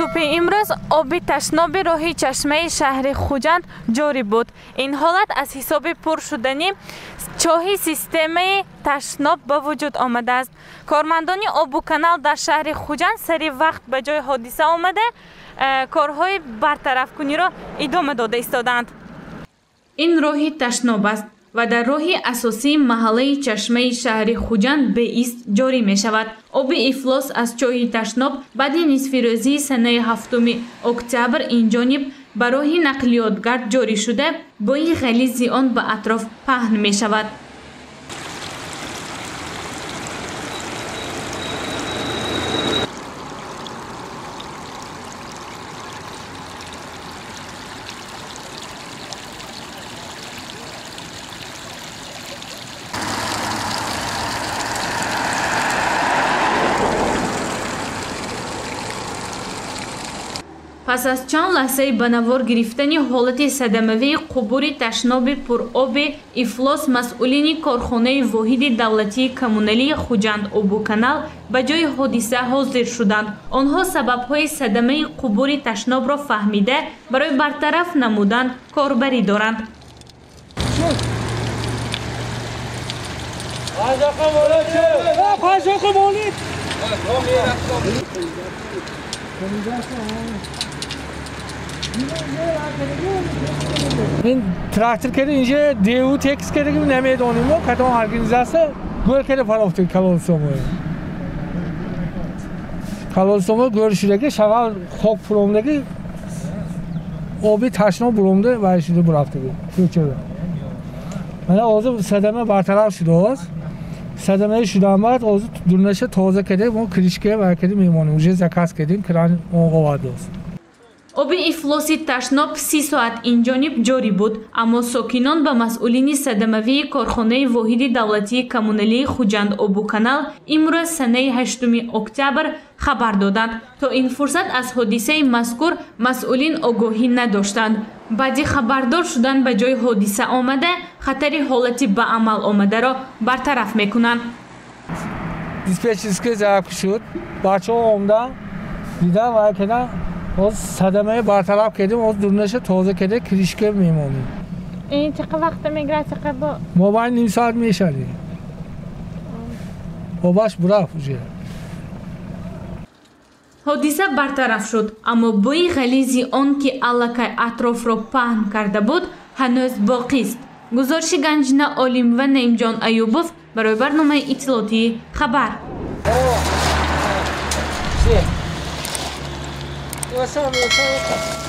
صبح امروز آب تشناب راهی چشمه شهر خوجند جاری بود. این حالت از حساب پر شدنی چاه سیستم تشناب به وجود آمده است. کارمندان آب و کانال در شهر خوجند سریع وقت به جای حادثه آمده کارهای برطرف کنی را ادامه داده ایستادند. این راهی تشناب است و در راه اساسی محله چشمه شهر خوجند به ایست جاری می شود. آب افلاس از چاه تشناب بعد نصف روزی سنه 7 اکتبر این جانب به راه نقلیاتگرد جاری شده بوی غلیظ آن به اطراف پهن می شود. پس از چند لحظه بنوار گرفتن حالت صدموی قبور تشناب پر آب افلاس مسئولین کارخانه واحد دولتی کمونالی خوجند آب و کانال به جای حادثه حاضر شدند. آنها سبب‌های صدمه قبور تشناب را فهمیده برای برطرف نمودن کاربری دارند. این تراکتور کرده اینجا دیو تکس کرده که نمیدونیم ما کدام ارگانیزاسیون گل کرده پارافتن کالونسومو گل شده که شغال خوب پرومده که آبی تشناب برومده و شده برافته بود. من آزو صدمه برطرف شده است. صدمه شده آمد آزو دونش تازه کرده ما کریشکه و کرده میمانیم اونجا زکاس کردیم کران آواده است. آب افلاسی تشناب 30 ساعت این جانب جاری بود، اما ساکنان به مسئولین صدموی کارخانه واحد دولتی کمونالی خوجند آب و کانال امروز سنه 8 اکتبر خبر دادند. تا این فرصت از حادثه مذکور مسئولین آگاهی نداشتند. بعدی خبردار شدن به جای حادثه آمده خطر حالتی به عمل آمده را برطرف میکنند. دیسپچیسکه ضبط شد، بچه ها آمدن دیدن و کنن از صدمه برطرف کردیم از دورنش تازه کرده کریشکه میمونیم. این چقدر وقت میگیره؟ چقدر ما باید نیم ساعت میشدیم. باش برافت اوجه. حادثه برطرف شد، اما بوی غلیظ آن که علاقه اطراف را پهن کرده بود هنوز باقی است. گزارش گنجینه عالم و نعیم جان ایوبوف برای برنامه اطلاعاتی خبر. What's up?